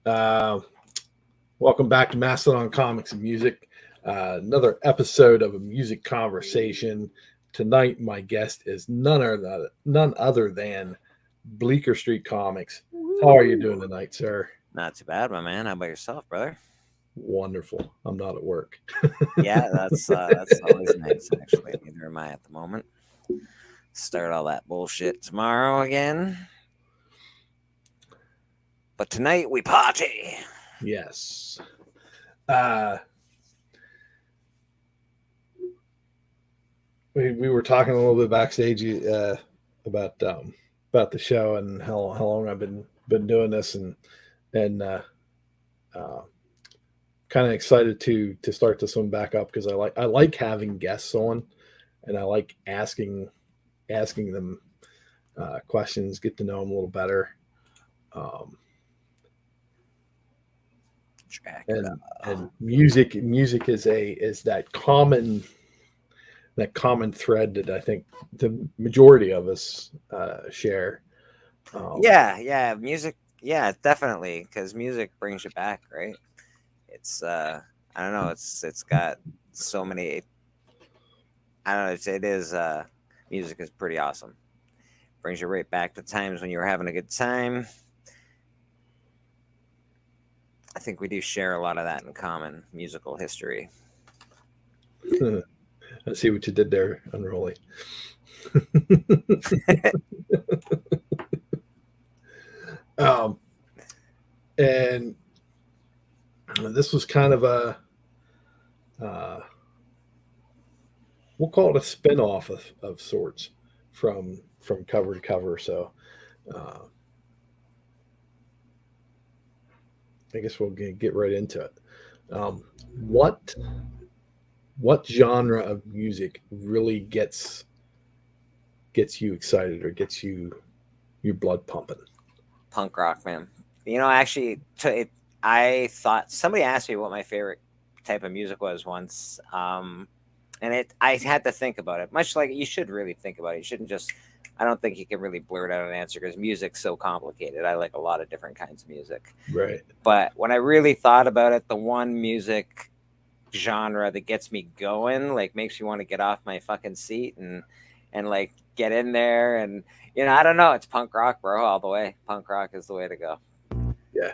Uh, Welcome back to Mastodon Comics and Music. Another episode of a music conversation. Tonight, my guest is none other than Bleeker Street Comics. How are you doing tonight, sir? Not too bad, my man. How about yourself, brother? Wonderful. I'm not at work. Yeah, that's always nice. Actually, neither am I at the moment. Start all that bullshit tomorrow again. But tonight we party. Yes. We were talking a little bit backstage about the show and how long I've been doing this and kind of excited to start this one back up because I like having guests on and I like asking them questions, get to know them a little better. And music is that common thread that I think the majority of us share. Yeah, music. Yeah, definitely, because music brings you back, right? It's I don't know. It's got so many. I don't know. It is. Music is pretty awesome. Brings you right back to times when you were having a good time. I think we do share a lot of that in common, musical history. I see what you did there, Unruly. And this was kind of a we'll call it a spin-off of sorts from cover to cover. So I guess we'll get right into it. What genre of music really gets you excited or gets your blood pumping? Punk rock, man. Actually, I thought somebody asked me what my favorite type of music was once, and I had to think about it. Much like you should really think about it. You shouldn't just. I don't think you can really blurt out an answer because music's so complicated. I like a lot of different kinds of music. Right. But when I really thought about it, the one music genre that gets me going, like makes me want to get off my fucking seat and like get in there and I don't know, it's punk rock, bro, all the way. Punk rock is the way to go. Yeah.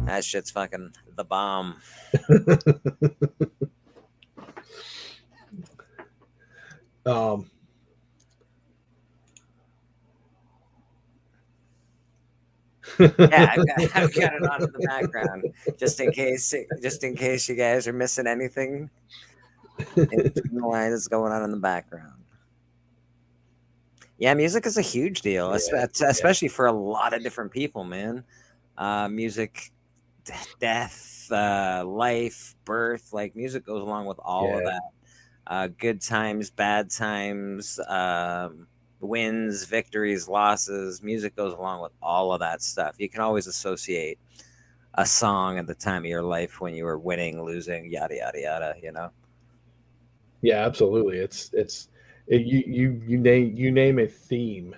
That shit's fucking the bomb. Yeah, I've got it on in the background just in case you guys are missing anything. In between the lines is going on in the background. Yeah, music is a huge deal, especially for a lot of different people, man. Music, death, life, birth, like music goes along with all of that. Good times, bad times, wins, victories, losses. Music goes along with all of that stuff. You can always associate a song at the time of your life when you were winning, losing, yada yada yada. Yeah, absolutely. You name a theme,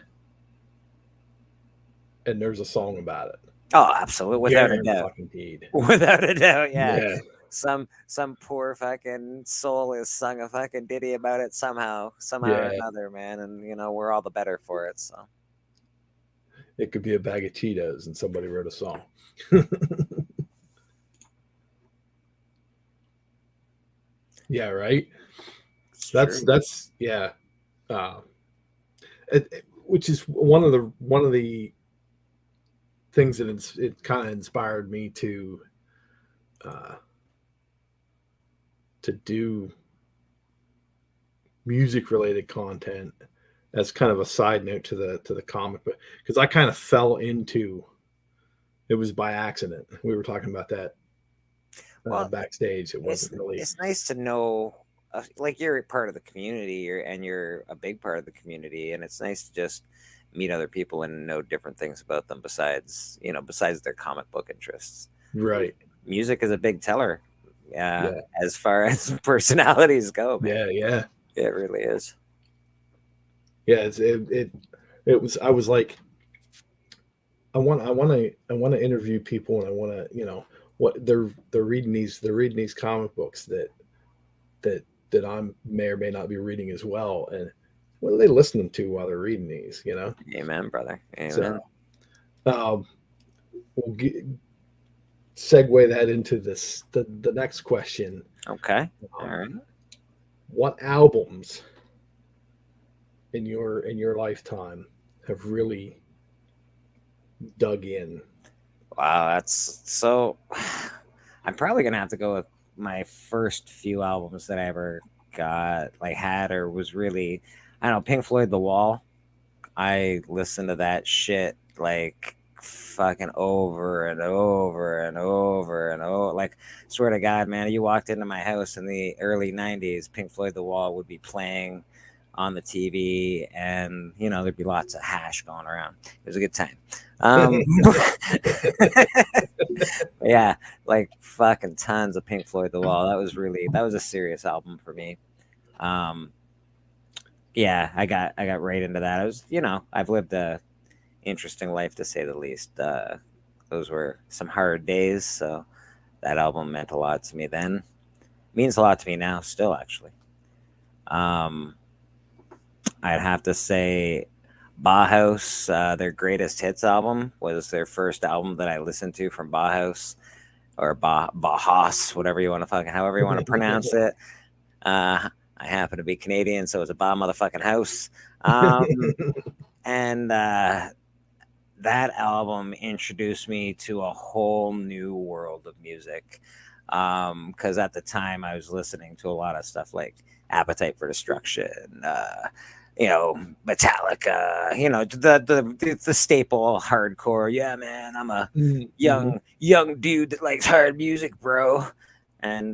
and there's a song about it. Oh, absolutely, without a doubt. Without a doubt, yeah. Some poor fucking soul has sung a fucking ditty about it somehow or another, man, and we're all the better for it. So it could be a bag of Cheetos, and somebody wrote a song. Yeah, right. That's yeah. Which is one of the things that it kind of inspired me to do music related content as kind of a side note to the comic book, because I kind of fell into it was by accident. We were talking about that backstage. It wasn't really. It's nice to know, like, you're part of the community, you're a big part of the community, and it's nice to just meet other people and know different things about them besides their comic book interests. Right. Music is a big teller, as far as personalities go, man. Yeah. It really is. Yeah, it was. I was like, want to interview people, and I want to, what they're reading these comic books that I may or may not be reading as well, and what are they listening to while they're reading these? Amen, brother. Amen. So, we'll segue that into the next question. Okay. All right. What albums in your lifetime have really dug in? Wow, that's so. I'm probably gonna have to go with my first few albums that I ever got, like had or was really, I don't know, Pink Floyd, The Wall. I listened to that shit like fucking over and over and over and over. Like, swear to God, man, you walked into my house in the early '90s, Pink Floyd, The Wall would be playing on the TV, and there'd be lots of hash going around. It was a good time. Yeah, like fucking tons of Pink Floyd, The Wall. That was a serious album for me. Yeah, I got right into that. I was, I've lived a interesting life to say the least. Those were some hard days, so that album meant a lot to me then. Means a lot to me now, still actually. I'd have to say Bauhaus, their greatest hits album was their first album that I listened to from Bauhaus, or Bauhaus, however you want to pronounce it. I happen to be Canadian, so it's a Ba motherfucking house. And that album introduced me to a whole new world of music. Because at the time I was listening to a lot of stuff like Appetite for Destruction, Metallica, the staple hardcore. Yeah, man, I'm a young dude that likes hard music, bro. And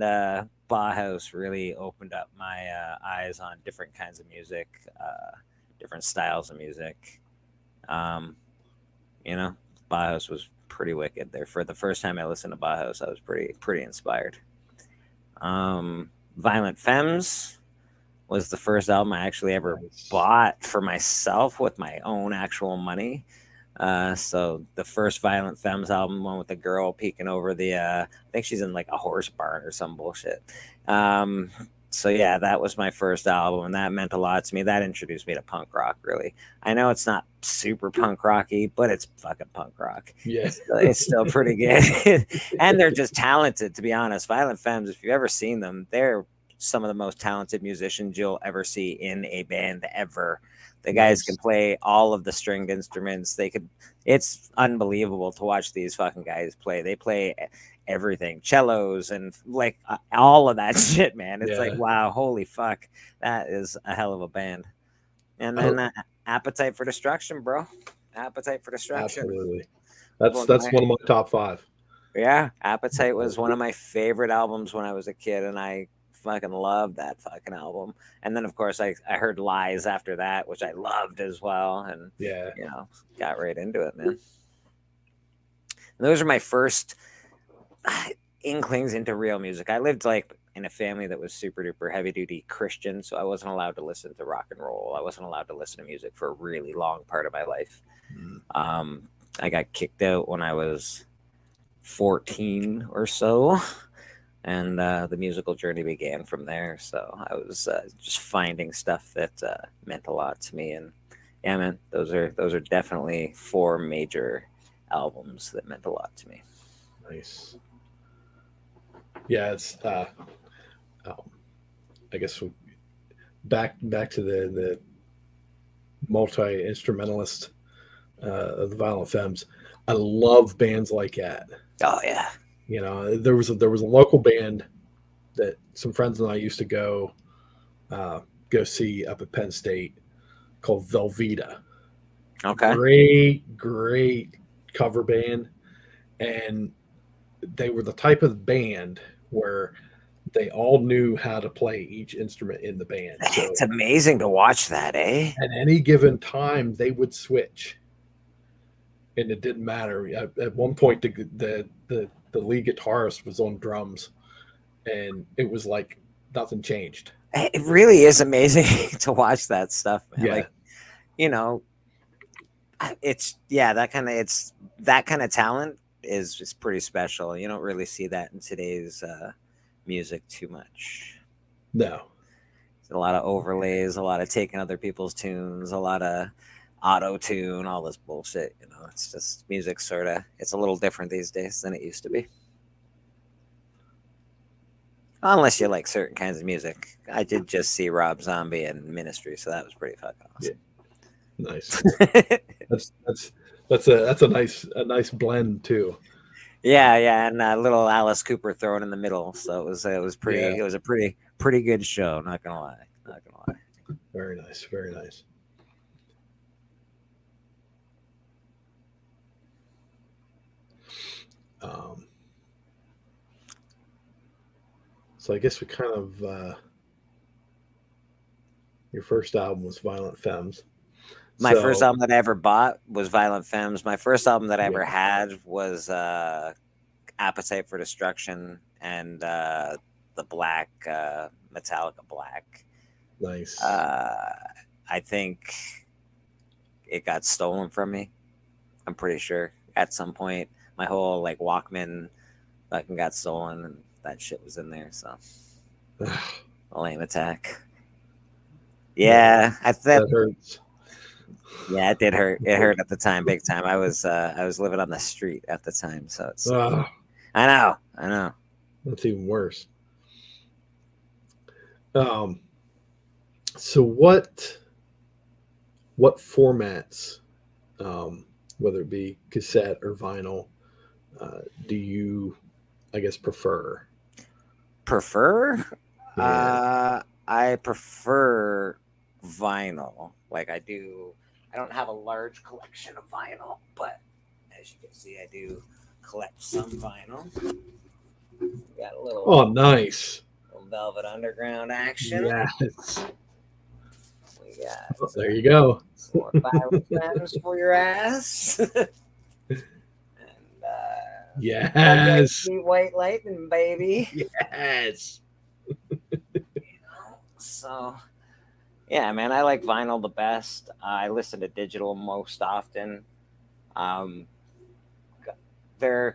Bauhaus really opened up my eyes on different kinds of music, different styles of music. Bauhaus was pretty wicked there. For the first time I listened to Bauhaus, I was pretty inspired. Violent Femmes was the first album I actually ever bought for myself with my own actual money. So the first Violent Femmes album, one with the girl peeking over the, I think she's in like a horse barn or some bullshit. So yeah, that was my first album, and that meant a lot to me. That introduced me to punk rock, really. I know it's not super punk rocky, but it's fucking punk rock. Yeah. It's still pretty good. And they're just talented, to be honest. Violent Femmes, if you've ever seen them, they're some of the most talented musicians you'll ever see in a band ever. The guys can play all of the stringed instruments. It's unbelievable to watch these fucking guys play. They play everything, cellos and like all of that shit, man. It's like, wow, holy fuck, that is a hell of a band. And then Appetite for Destruction, bro. Appetite for Destruction. Absolutely. That's one of my top 5. Yeah, Appetite was one of my favorite albums when I was a kid, and I fucking loved that fucking album. And then of course I heard Lies after that, which I loved as well, and got right into it, man. And those are my first inklings into real music. I lived like in a family that was super duper heavy duty Christian, so I wasn't allowed to listen to rock and roll. I wasn't allowed to listen to music for a really long part of my life. I got kicked out when I was 14 or so, and the musical journey began from there. So I was just finding stuff that meant a lot to me, and yeah, man, those are definitely 4 major albums that meant a lot to me. Nice. Yeah, it's I guess back to the multi-instrumentalist of the Violent Femmes. I love bands like that. Oh yeah. There was a local band that some friends and I used to go see up at Penn State called Velveeta. Okay. Great cover band, and they were the type of band where they all knew how to play each instrument in the band. So it's amazing to watch that, eh? At any given time, they would switch, and it didn't matter. At one point, the lead guitarist was on drums, and it was like nothing changed. It really is amazing to watch that stuff, man. Yeah. Like, It's that kind of talent is pretty special. You don't really see that in today's music too much. No. A lot of overlays, a lot of taking other people's tunes, a lot of auto tune, all this bullshit. You know, it's just music it's a little different these days than it used to be. Unless you like certain kinds of music. I did just see Rob Zombie and Ministry, so that was pretty fucking awesome. Yeah. Nice. that's a nice blend too. Yeah, and a little Alice Cooper thrown in the middle. So it was pretty. Yeah. It was a pretty good show. Not gonna lie. Very nice. Very nice. So I guess we kind of your first album was Violent Femmes. My first album that I ever bought was Violent Femmes. My first album that I ever had was Appetite for Destruction and the Black Metallica Black. Nice. I think it got stolen from me. I'm pretty sure at some point my whole like Walkman fucking got stolen and that shit was in there. So a lame attack. Yeah, that hurts. Yeah, it did hurt. It hurt at the time, big time. I was living on the street at the time, so it's. I know. That's even worse. So what formats, whether it be cassette or vinyl, do you, I guess, prefer? Yeah. I prefer vinyl. Like I do. I don't have a large collection of vinyl, but as you can see, I do collect some vinyl. Got a little. Oh, nice. Little Velvet Underground action. Yes. We got. There you go. Some more Violent Femmes for your ass. And yes. Sweet White Lightning, baby. Yes. So. Yeah, man, I like vinyl the best. I listen to digital most often. If I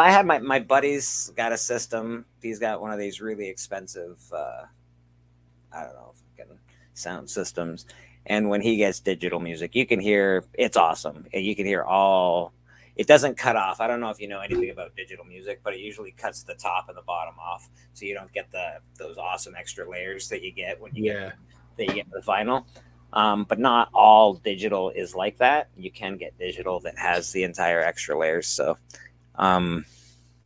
had my buddy's got a system, he's got one of these really expensive, I don't know, fucking sound systems. And when he gets digital music, you can hear it's awesome. You can hear it doesn't cut off. I don't know if you know anything about digital music, but it usually cuts the top and the bottom off, so you don't get those awesome extra layers that you get when you get the vinyl. But not all digital is like that. You can get digital that has the entire extra layers. So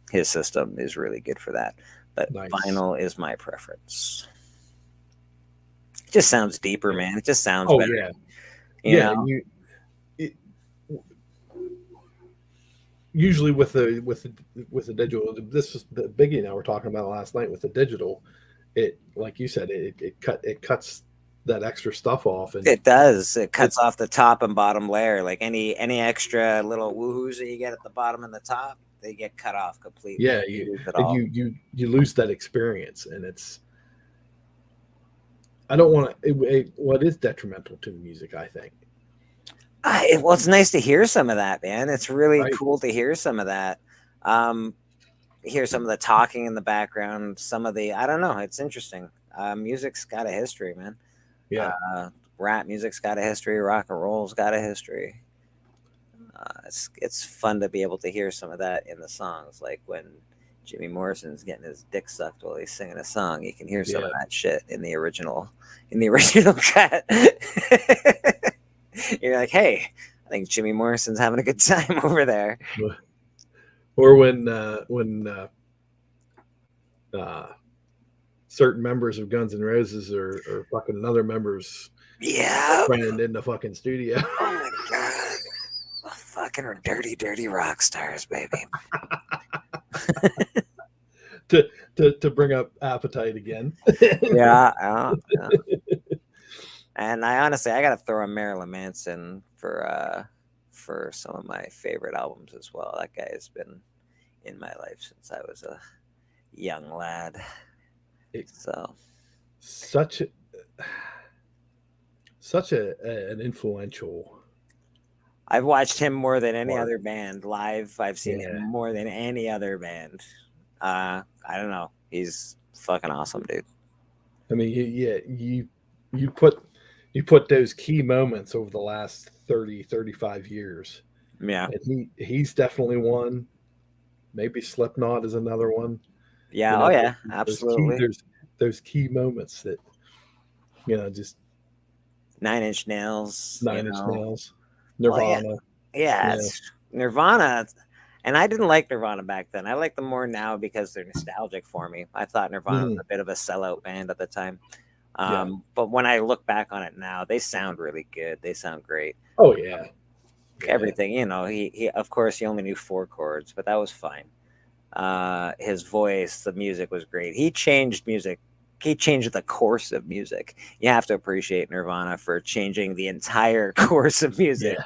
his system is really good for that. But nice. Vinyl is my preference. It just sounds deeper, man. It just sounds better. Yeah. Usually with the digital, this was Biggie and I were talking about last night with the digital. It, like you said, it cuts that extra stuff off, and it does. It cuts off the top and bottom layer. Like any extra little woohoos that you get at the bottom and the top, they get cut off completely. Yeah, you lose that experience, and it's. I don't want to. It is detrimental to the music, I think. Well, it's nice to hear some of that, man. It's really cool to hear some of that. Hear some of the talking in the background. Some of the I don't know. It's interesting. Music's got a history, man. Yeah. Rap music's got a history. Rock and roll's got a history. It's fun to be able to hear some of that in the songs, like when Jimmy Morrison's getting his dick sucked while he's singing a song. You can hear some of that shit in the original cut. You're like, hey, I think Jimmy Morrison's having a good time over there. Or when certain members of Guns N' Roses or fucking another member's friend in the fucking studio. Oh my god. Fucking are dirty rock stars, baby. to bring up Appetite again. Yeah. And I gotta throw in Marilyn Manson for some of my favorite albums as well. That guy has been in my life since I was a young lad. So such an influential I've watched him more than any Mark. other band live. I've seen him more than any other band. I don't know. He's fucking awesome, dude. I mean, you put those key moments over the last 30, 35 years. Yeah. And he's definitely one. Maybe Slipknot is another one. Yeah. You know, Oh yeah. there's key Absolutely. there's key moments that just 9 Inch Nails. You 9 Inch know. Nails, Well, yeah. Nirvana. Yeah. Yeah. It's Nirvana. And I didn't like Nirvana back then. I like them more now because they're nostalgic for me. I thought Nirvana was Mhm. a bit of a sellout band at the time. Yeah. But when I look back on it now, they sound really good. They sound great. Oh yeah. Everything, he of course he only knew 4 chords, but that was fine. His voice, the music was great. He changed music. He changed the course of music. You have to appreciate Nirvana for changing the entire course of music.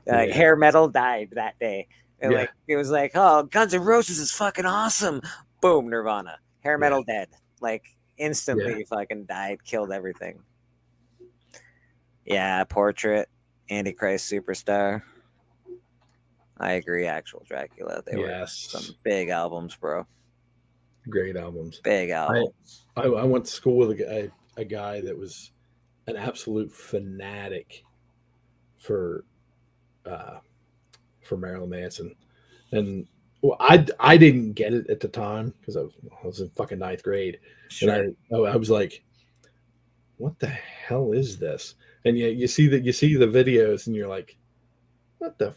Yeah. Hair metal died that day. And Yeah. it was like, oh, Guns N' Roses is fucking awesome. Boom, Nirvana. Hair metal dead. Like instantly fucking died, killed everything. Yeah, Portrait, Antichrist Superstar. I agree, Actual Dracula. They were some big albums, bro. Great albums. Big albums. I went to school with a guy that was an absolute fanatic for Marilyn Manson, and well, I didn't get it at the time because I was in fucking ninth grade, Sure. and I was like, what the hell is this? And you see the videos, and you're like, what the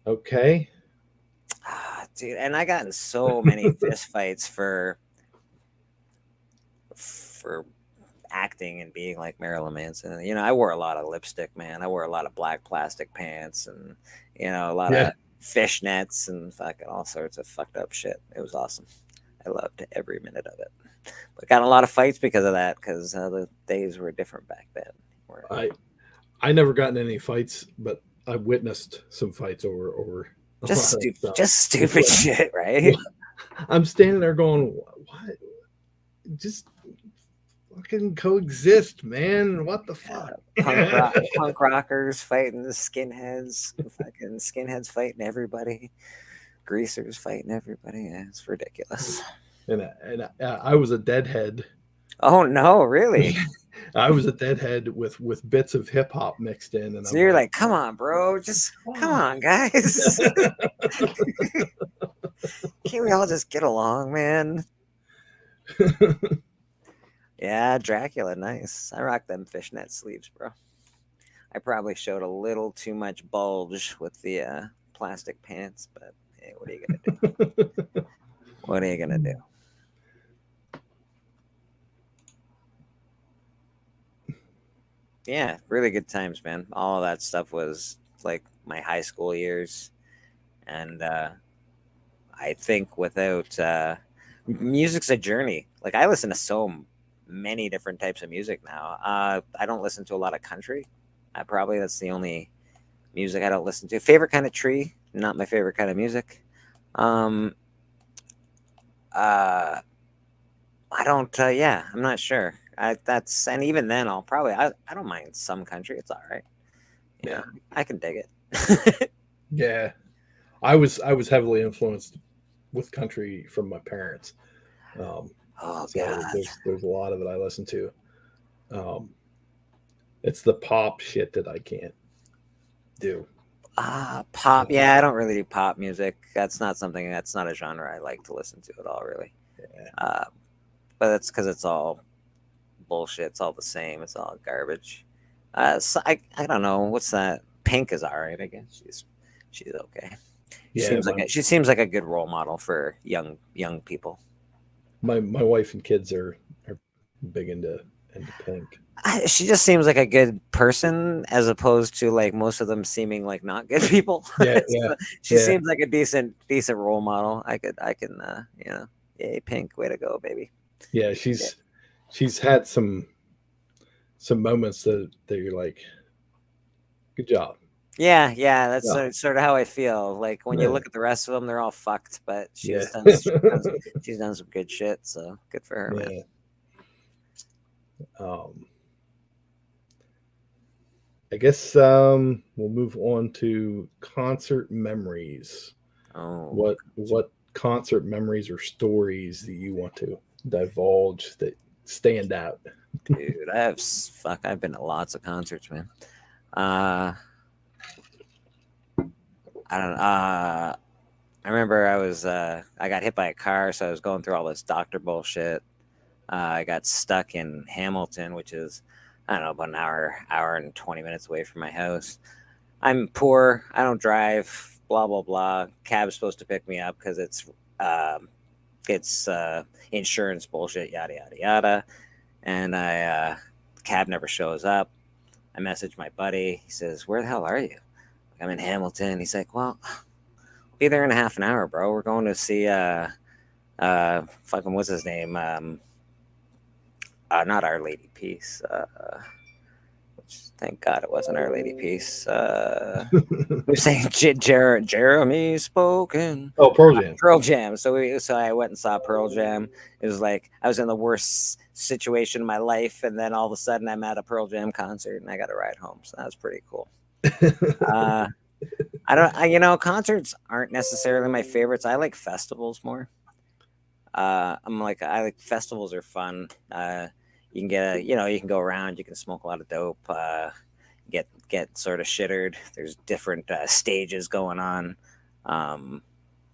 okay. Dude, and I got in so many fist fights for acting and being like Marilyn Manson. I wore a lot of lipstick, man. I wore a lot of black plastic pants and a lot of fishnets and fucking all sorts of fucked up shit. It was awesome. I loved every minute of it. But got in a lot of fights because of that, because the days were different back then. I never got in any fights, but I witnessed some fights over just stupid shit, right? I'm standing there going, what? Just fucking coexist, man. What the fuck? Punk rockers fighting the skinheads, fucking skinheads fighting everybody, greasers fighting everybody. Yeah, it's ridiculous. And I was a deadhead. Oh no, really? I was a deadhead with bits of hip hop mixed in, and so you're like, come on, bro, just come on, guys. Can't we all just get along, man? Yeah, Dracula, nice. I rock them fishnet sleeves, bro. I probably showed a little too much bulge with the plastic pants, but hey, what are you gonna do? What are you gonna do? Yeah, really good times, man. All of that stuff was like my high school years, and I think without music's a journey. Like I listen to so many different types of music now. I don't listen to a lot of country. Probably that's the only music I don't listen to. Favorite kind of tree, not my favorite kind of music. I don't. Yeah, I'm not sure. And even then, I don't mind some country. It's all right. Yeah, I can dig it. Yeah, I was heavily influenced with country from my parents. Oh so God, there's a lot of it I listen to. It's the pop shit that I can't do. Pop. Yeah, I don't really do pop music. That's not a genre I like to listen to at all, really. Yeah. But that's because it's all bullshit. It's all the same. It's all garbage. So I don't know. What's that? Pink is all right, I guess. She's okay. She seems like a good role model for young people. My wife and kids are big into Pink. She just seems like a good person, as opposed to like most of them seeming like not good people. Yeah, so she seems like a decent role model. I can yay, Pink, way to go, baby. Yeah, she's had some moments that you're like, good job. Yeah, that's sort of how I feel. Like when you look at the rest of them, they're all fucked, but she's done some good shit. So good for her, man. I guess we'll move on to concert memories. Oh, What concert memories or stories that you want to divulge that stand out? dude, I've been to lots of concerts, man. I don't. I remember I got hit by a car, so I was going through all this doctor bullshit. I got stuck in Hamilton, which is, I don't know, about an hour and 20 minutes away from my house. I'm poor. I don't drive. Blah blah blah. Cab's supposed to pick me up because it's insurance bullshit. Yada yada yada. And the cab never shows up. I message my buddy. He says, "Where the hell are you?" I'm in Hamilton. He's like, "Well, I'll be there in a half an hour, bro. We're going to see fucking what's his name? Not Our Lady Peace. Which thank God it wasn't Our Lady Peace. We're saying Jeremy spoken. Oh, Pearl Jam. Pearl Jam. So I went and saw Pearl Jam. It was like I was in the worst situation of my life, and then all of a sudden I'm at a Pearl Jam concert and I got a ride home. So that was pretty cool. Concerts aren't necessarily my favorites. I like festivals more. I like festivals are fun. You can you can go around, you can smoke a lot of dope, get sort of shittered. There's different stages going on. I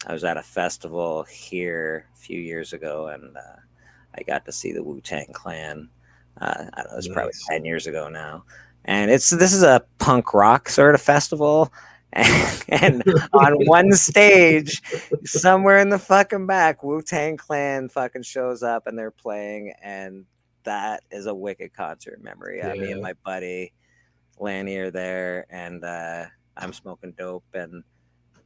was at a festival here a few years ago, and I got to see the Wu-Tang Clan. I don't know, it was probably 10 years ago now. And this is a punk rock sort of festival. And on one stage, somewhere in the fucking back, Wu-Tang Clan fucking shows up and they're playing, and that is a wicked concert memory. Yeah. Me and my buddy Lanny are there, and I'm smoking dope, and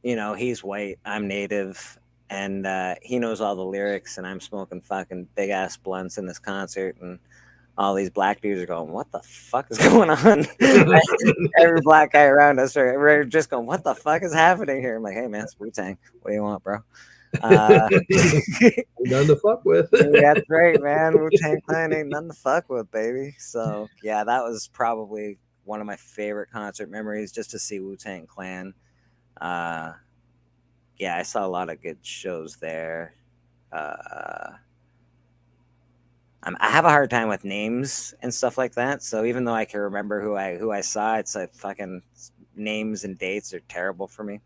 he's white, I'm native, and he knows all the lyrics, and I'm smoking fucking big ass blunts in this concert, and all these black dudes are going, "What the fuck is going on?" Every black guy around us we're just going, "What the fuck is happening here?" I'm like, "Hey man, it's Wu-Tang. What do you want, bro?" Nothing to fuck with. That's right, man. Wu-Tang Clan ain't nothing to fuck with, baby. So yeah, that was probably one of my favorite concert memories, just to see Wu-Tang Clan. Yeah, I saw a lot of good shows there. I have a hard time with names and stuff like that. So even though I can remember who I saw, it's like fucking names and dates are terrible for me.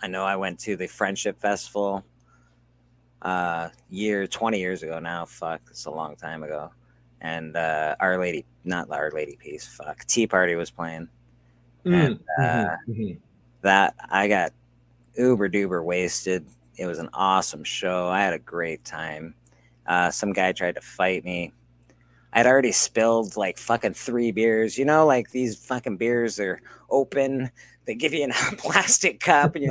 I know I went to the Friendship Festival 20 years ago now. Fuck, it's a long time ago. And not Our Lady Peace. Fuck, Tea Party was playing, and that I got uber duper wasted. It was an awesome show. I had a great time. Some guy tried to fight me. I'd already spilled like fucking 3 beers. Like these fucking beers are open. They give you in a plastic cup, and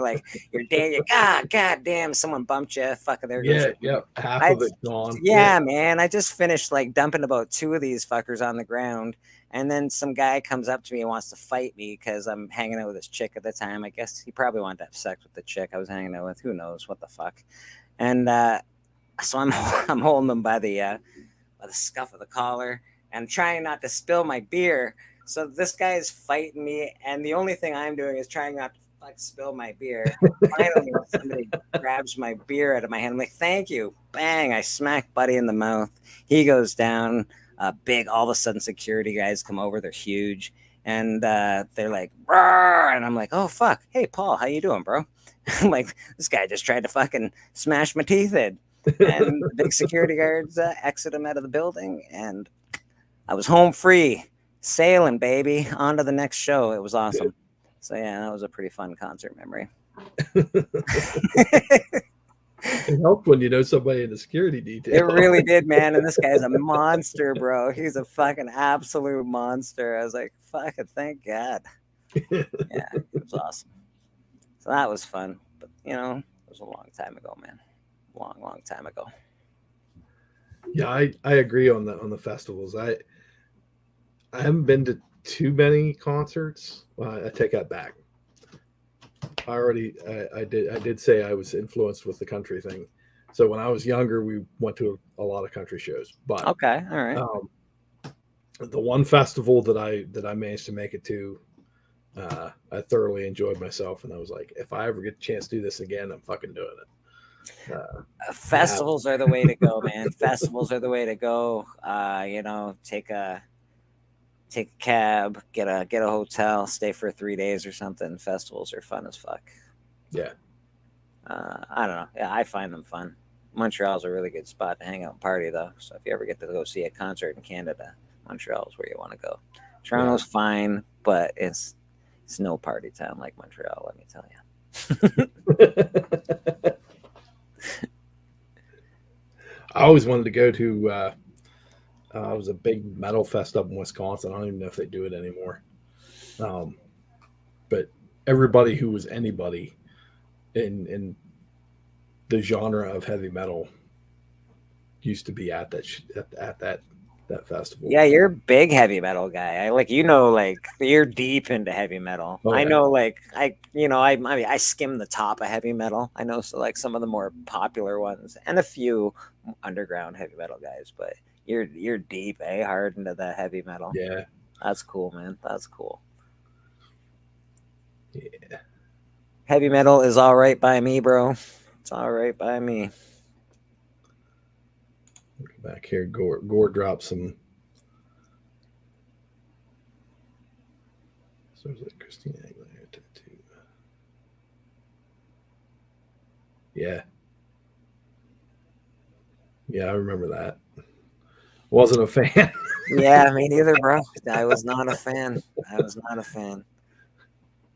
God damn, someone bumped you. Fucking there goes. Yeah, half of it gone. Yeah, man. I just finished like dumping about 2 of these fuckers on the ground. And then some guy comes up to me and wants to fight me because I'm hanging out with this chick at the time. I guess he probably wanted to have sex with the chick I was hanging out with. Who knows what the fuck? And so I'm holding him by the scuff of the collar and trying not to spill my beer. So this guy is fighting me, and the only thing I'm doing is trying not to spill my beer. Finally, somebody grabs my beer out of my hand. I'm like, "Thank you." Bang! I smack Buddy in the mouth. He goes down. Big, all of a sudden security guys come over. They're huge, and they're like, "Rawr!" And I'm like, "Oh fuck, hey Paul, how you doing, bro?" I'm like, "This guy just tried to fucking smash my teeth in." And the big security guards exit him out of the building, and I was home free, sailing, baby, on to the next show. It was awesome. So yeah, that was a pretty fun concert memory. It helped when you know somebody in the security detail. It really did, man. And this guy's a monster, bro. He's a fucking absolute monster. I was like, fucking thank God. Yeah, it was awesome. So that was fun. But, it was a long time ago, man. Long time ago. Yeah, I agree on the festivals. I haven't been to too many concerts. I take that back. I did say I was influenced with the country thing. So when I was younger, we went to a lot of country shows. But okay, all right. the one festival that I managed to make it to, I thoroughly enjoyed myself, and I was like, if I ever get a chance to do this again, I'm fucking doing it. Festivals are the way to go, man. Festivals are the way to go. Take a cab, get a hotel, stay for 3 days or something. Festivals are fun as fuck. Yeah. I don't know. Yeah, I find them fun. Montreal's a really good spot to hang out and party, though. So if you ever get to go see a concert in Canada, Montreal's where you want to go. Toronto's fine, but it's no party town like Montreal, let me tell you. I always wanted to go to. It was a big metal fest up in Wisconsin. I don't even know if they do it anymore. But everybody who was anybody in the genre of heavy metal used to be at that festival. Yeah, you're a big heavy metal guy. You're deep into heavy metal. Oh, I yeah. know, I skim the top of heavy metal. I know, so like some of the more popular ones and a few underground heavy metal guys, but you're deep, hard into the heavy metal. Yeah, that's cool, man. That's cool. Yeah. Heavy metal is all right by me, bro. It's all right by me. Back here, Gore dropped some. So it was like Christina Aguilera tattoo. Yeah. Yeah, I remember that. Wasn't a fan. Yeah, me neither, bro. I was not a fan.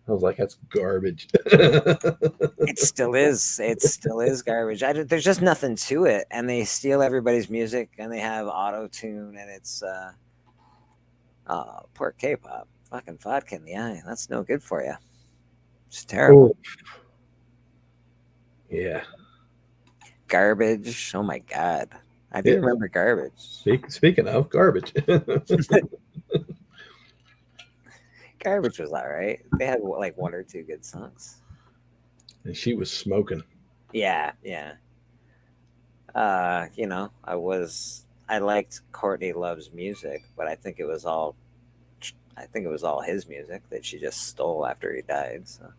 I was like, that's garbage. It still is. It still is garbage. There's just nothing to it, and they steal everybody's music, and they have auto tune, and it's poor K-pop, fucking vodka in the eye. That's no good for you. It's terrible. Oh. Yeah. Garbage. Oh my god, I do remember Garbage. Speaking of garbage. Garbage was all right. They had like one or two good songs. And she was smoking. Yeah. I liked Courtney Love's music, but I think it was all his music that she just stole after he died. So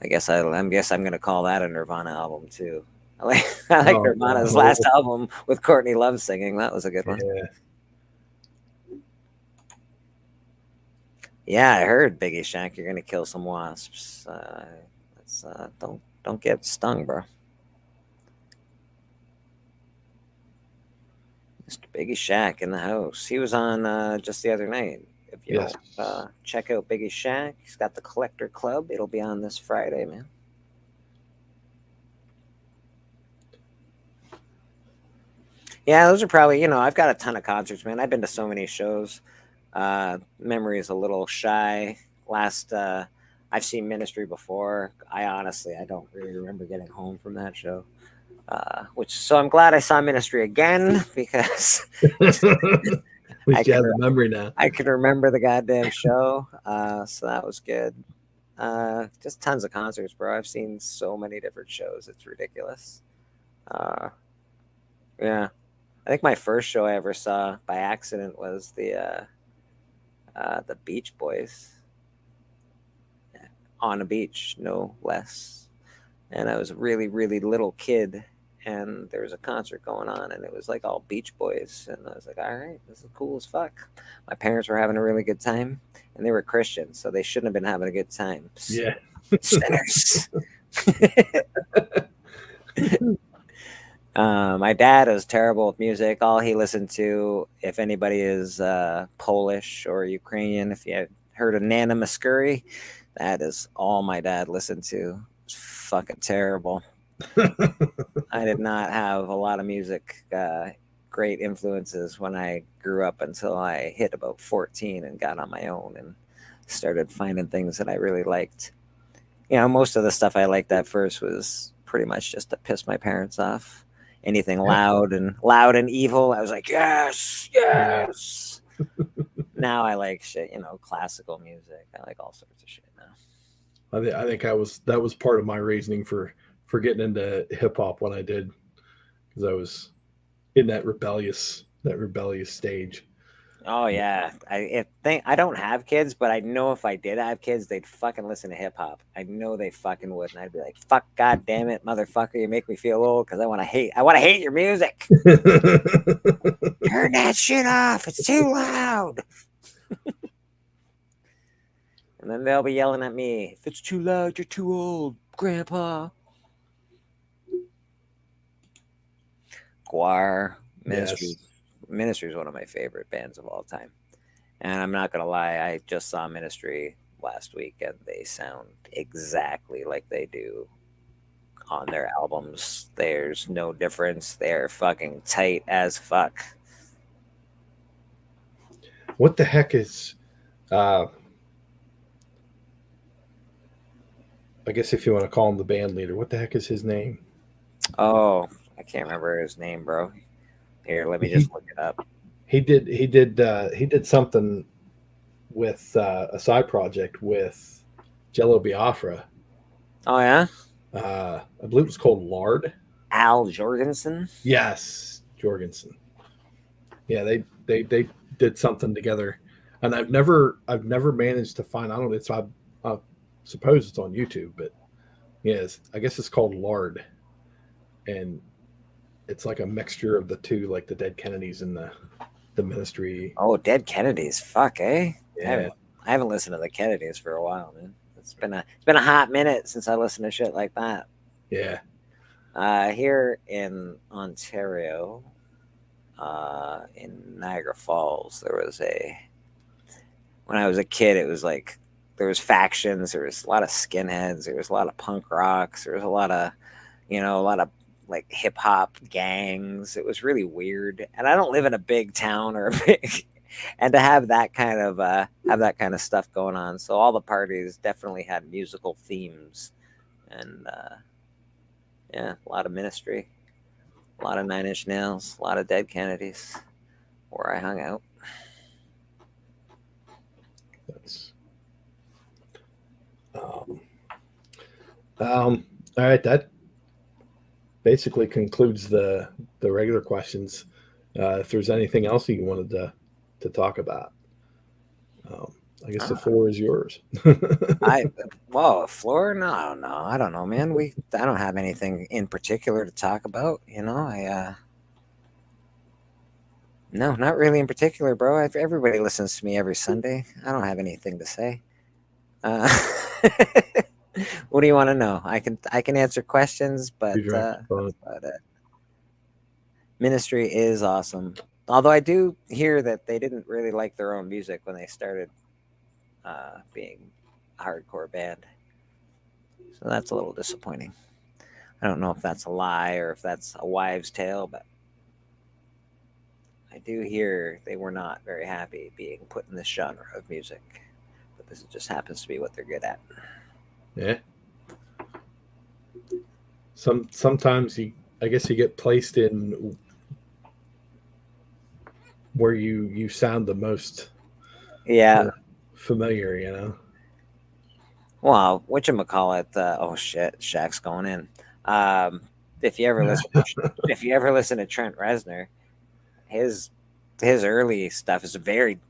I guess I'm gonna call that a Nirvana album too. I like Nirvana's last album with Courtney Love singing. That was a good one. Yeah, I heard Biggie Shack, you're gonna kill some wasps. Don't get stung, bro. Mr. Biggie Shack in the house. He was on just the other night. If you don't check out Biggie Shack, he's got the Collector Club. It'll be on this Friday, man. Yeah, those are probably, I've got a ton of concerts, man. I've been to so many shows. Memory is a little shy. I've seen Ministry before. I don't really remember getting home from that show. So I'm glad I saw Ministry again because I can remember now. I can remember the goddamn show. So that was good. Just tons of concerts, bro. I've seen so many different shows. It's ridiculous. Yeah. I think my first show I ever saw by accident was the Beach Boys on a beach, no less. And I was a really, really little kid, and there was a concert going on, and it was like all Beach Boys, and I was like, all right, this is cool as fuck. My parents were having a really good time, and they were Christians, so they shouldn't have been having a good time. Yeah. Sinners. My dad is terrible with music. All he listened to, if anybody is Polish or Ukrainian, if you heard of Nana Muscuri, that is all my dad listened to. It's fucking terrible. I did not have a lot of music, great influences when I grew up until I hit about 14 and got on my own and started finding things that I really liked. Most of the stuff I liked at first was pretty much just to piss my parents off. Anything loud and evil, I was like, yes. Now I like shit, classical music. I like all sorts of shit now. I think that was part of my reasoning for getting into hip hop when I did, because I was in that rebellious stage. Oh yeah, I don't have kids, but I know if I did have kids, they'd fucking listen to hip hop. I know they fucking would, and I'd be like, "Fuck, god damn it, motherfucker, you make me feel old because I want to hate your music. Turn that shit off. It's too loud." And then they'll be yelling at me, "If it's too loud, you're too old, Grandpa." Choir, Ministry, Yes. Ministry is one of my favorite bands of all time. And I'm not gonna lie, I just saw Ministry last week, and they sound exactly like they do on their albums. There's no difference. They're fucking tight as fuck. What the heck is uh I guess if you want to call him the band leader, what the heck is his name? Oh, I can't remember his name, bro. Here, let me He just look it up. he did something with a side project with Jello Biafra. Oh yeah, I believe it was called Lard. Al Jorgensen. Yes, Jorgensen. Yeah, they did something together, and I've never managed to find. I don't. It's I suppose it's on YouTube, but yes, I guess it's called Lard, and it's like a mixture of the two, like the Dead Kennedys and the Ministry. Oh, Dead Kennedys. Fuck, eh? I Yeah, haven't I haven't listened to the Kennedys for a while, man. It's been a hot minute since I listened to shit like that. yeah. Here in Ontario, in Niagara Falls, there was a when I was a kid, it was like there was factions, there was a lot of skinheads, there was a lot of punk rocks, there was a lot of a lot of like hip hop gangs. It was really weird. And I don't live in a big town or a big and to have that kind of stuff going on. So all the parties definitely had musical themes and yeah, a lot of Ministry, a lot of Nine Inch Nails, a lot of Dead Kennedys where I hung out. That's um, all right. That basically concludes the regular questions. If there's anything else you wanted to talk about, um, I guess the Uh, floor is yours. I well, floor? No, no, I don't know, man. I don't have anything in particular to talk about. No, not really in particular, bro. Everybody listens to me every Sunday. I don't have anything to say. Uh, what do you want to know? I can answer questions, but Two drinks, that's about it. Ministry is awesome. Although I do hear that they didn't really like their own music when they started being a hardcore band. So that's a little disappointing. I don't know if that's a lie or if that's a wives' tale, but I do hear they were not very happy being put in this genre of music. But this just happens to be what they're good at. Yeah. Sometimes I guess you get placed in where you sound the most Yeah. familiar. You know. Well, whatchamacallit, oh shit, Shaq's going in. Um, if you ever listen to, if you ever listen to Trent Reznor, his his early stuff is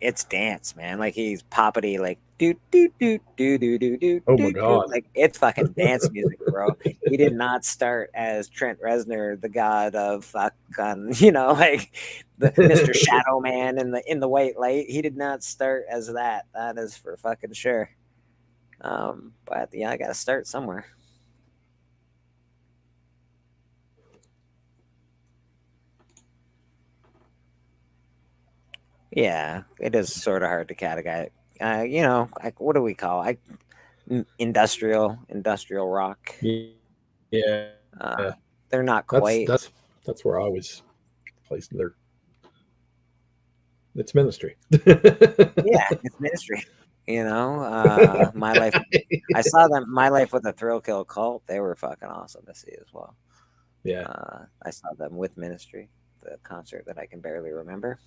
it's dance, man. Like he's poppity, like do do do do do do do Oh my do do. God. Like it's fucking dance music, bro. He did not start as Trent Reznor, the god of fucking, like the Mr. Shadow Man in the white light. He did not start as that. That is for fucking sure. But yeah, I got to start somewhere. Yeah, it is sort of hard to categorize. Like what do we call? Industrial rock. Yeah. Uh, they're not That's quite. that's that's where I was placed there. It's Ministry. Yeah, it's Ministry. My life. I saw them. My life with a Thrill Kill Cult. They were fucking awesome to see as well. Yeah. I saw them with Ministry, the concert that I can barely remember.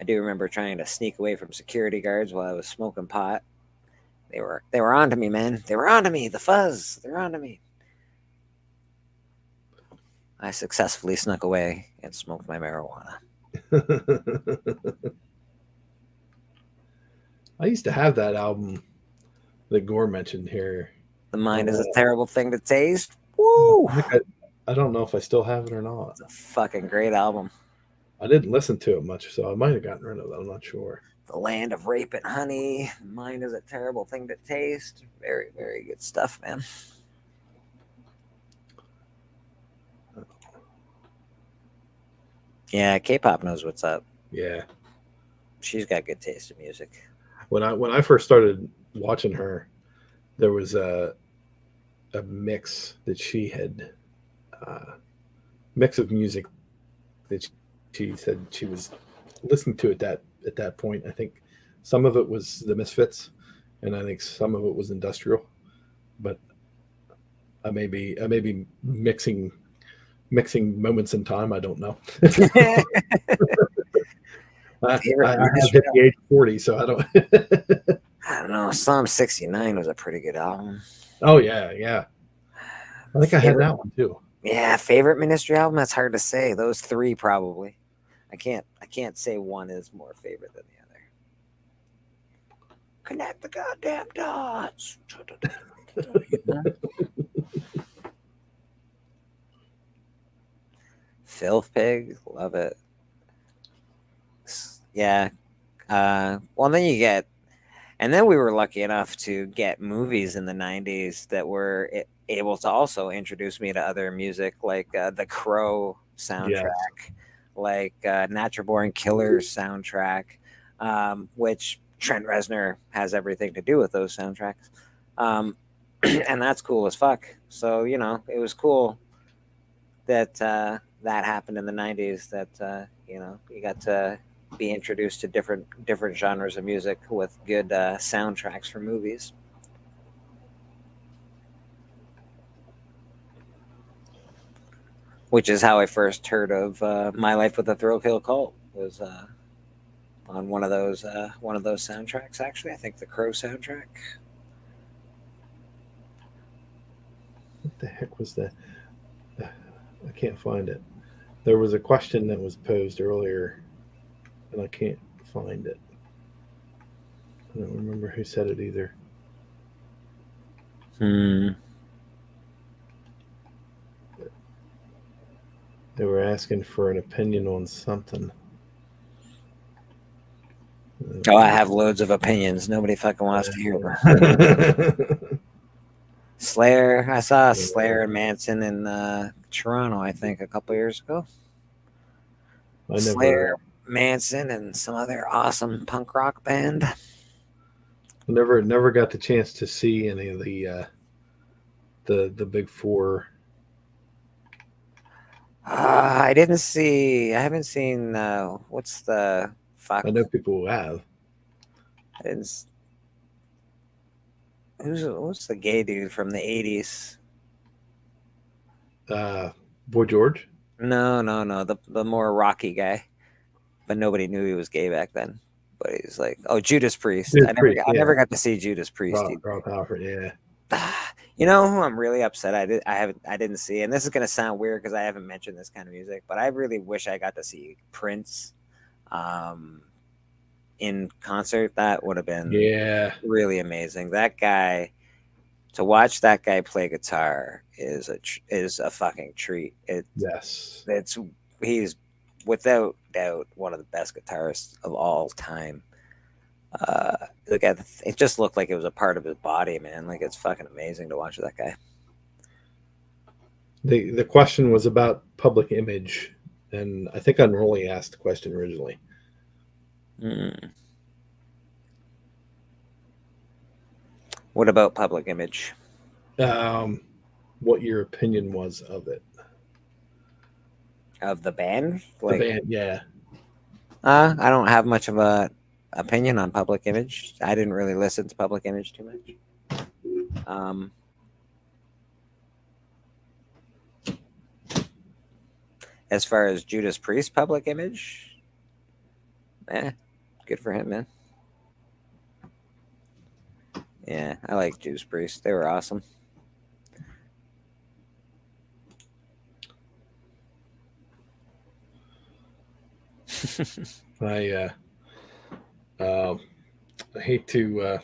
I do remember trying to sneak away from security guards while I was smoking pot. They were onto me, man. They were onto me. The fuzz. They're onto me. I successfully snuck away and smoked my marijuana. I used to have that album that Gore mentioned here. The Mind is a Terrible Thing to Taste. Woo! I don't know if I still have it or not. It's a fucking great album. I didn't listen to it much, so I might have gotten rid of it. I'm not sure. The Land of Rape and Honey. Mind is a Terrible Thing to Taste. Very, very good stuff, man. Yeah, K-pop knows what's up. Yeah, she's got good taste in music. When I first started watching her, there was a mix that she had, mix of music that she said she was listening to at that point. I think some of it was the Misfits, and I think some of it was industrial. But I may be mixing moments in time. I don't know. I have hit the age of 40, so I don't. I don't know. Psalm 69 was a pretty good album. Oh yeah. I think I had that one too. Yeah, favorite Ministry album? That's hard to say. Those three probably. I can't say one is more favorite than the other. Connect the goddamn dots. Filth Pig, love it. Yeah. Well, then you get, and then we were lucky enough to get movies in the 90s that were able to also introduce me to other music, like the Crow soundtrack, like Natural Born Killers soundtrack, which Trent Reznor has everything to do with those soundtracks. And that's cool as fuck. So, you know, it was cool that that happened in the 90s, that, you know, you got to be introduced to different genres of music with good soundtracks for movies. Which is how I first heard of My Life with a Thrill Kill Cult, was on one of those soundtracks. Actually, I think the Crow soundtrack. What the heck was that? I can't find it. There was a question that was posed earlier, and I can't find it. I don't remember who said it either. They were asking for an opinion on something. Oh, I have loads of opinions. Nobody fucking wants to hear them. Slayer. I saw Slayer and Manson in Toronto, I think, a couple years ago. Slayer, Manson, and some other awesome punk rock band. Never got the chance to see any of the big four. I haven't seen what's the fuck? I know people who have. What's the gay dude from the 80s? Boy George? No. The more rocky guy. But nobody knew he was gay back then. But he's like, Judas Priest. I never got to see Judas Priest. Rob Halford, yeah. You know who I'm really upset I didn't see, and this is gonna sound weird because I haven't mentioned this kind of music, but I really wish I got to see Prince in concert. That would have been really amazing. That guy, to watch that guy play guitar is a fucking treat. He's without doubt one of the best guitarists of all time. It just looked like it was a part of his body, man. Like, it's fucking amazing to watch that guy. The question was about public image, and I think Unruly asked the question originally. What about public image? What your opinion was of it? Of the band? The band, yeah. I don't have much of a opinion on public image. I didn't really listen to public image too much. As far as Judas Priest public image, good for him, man. Yeah, I like Judas Priest. They were awesome. I hate to